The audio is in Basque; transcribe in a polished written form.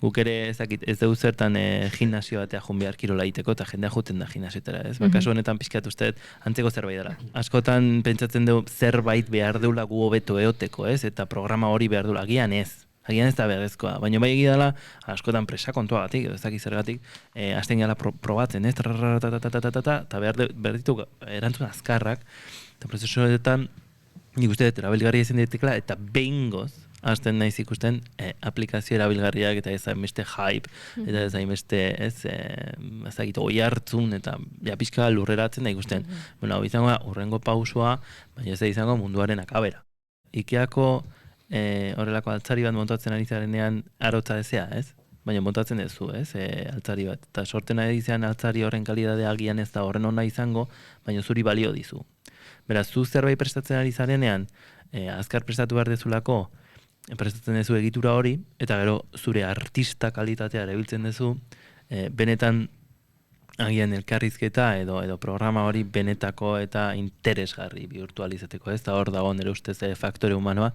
Guk ere ez dugu zertan gimnasio batea joan behar kirola egiteko, eta jendea juten da gimnasiotara, ez? Kasu honetan pixkat uste antzeko zerbait dela. Askotan pentsatzen dugu zerbait behar deula gu hobeto eoteko, ez? Eta programa hori behar deula, agian ez. Agian ez da beharrezkoa, baina bai egia dela, askotan presa kontuagatik, edo ez dakit zergatik, hasten gala probatzen, ez? Eta behar ditu erantzun azkarrak, eta prozesu horretan, nik uste dut erabilgarria izan ditekla, eta behingoz, hasten naiz ikusten aplikazio erabilgarriak eta ez hainbeste hype, eta ez hainbeste oi hartzun, eta pixka lurreratzen da ikusten. Bueno, hau izango da, urrengo pausua, baina ez da izango munduaren akabera. Ikeako horrelako altzari bat montatzen ari zarenean arotza ezea, ez? Baina montatzen duzu, ez? Altzari bat. Eta sorten ari izan altzari horren kalidadea agian ez da horren ona izango, baina zuri balio dizu. Beraz, zu zerbait prestatzen ari zarenean, azkar prestatu behar dezulako, prestatzen duzu egitura hori, eta gero zure artista kalitatea erabiltzen duzu, benetan agian elkarrizketa edo programa hori benetako eta interesgarri bihurtu alizateko, ez da hor dago nire ustez faktore humanoa,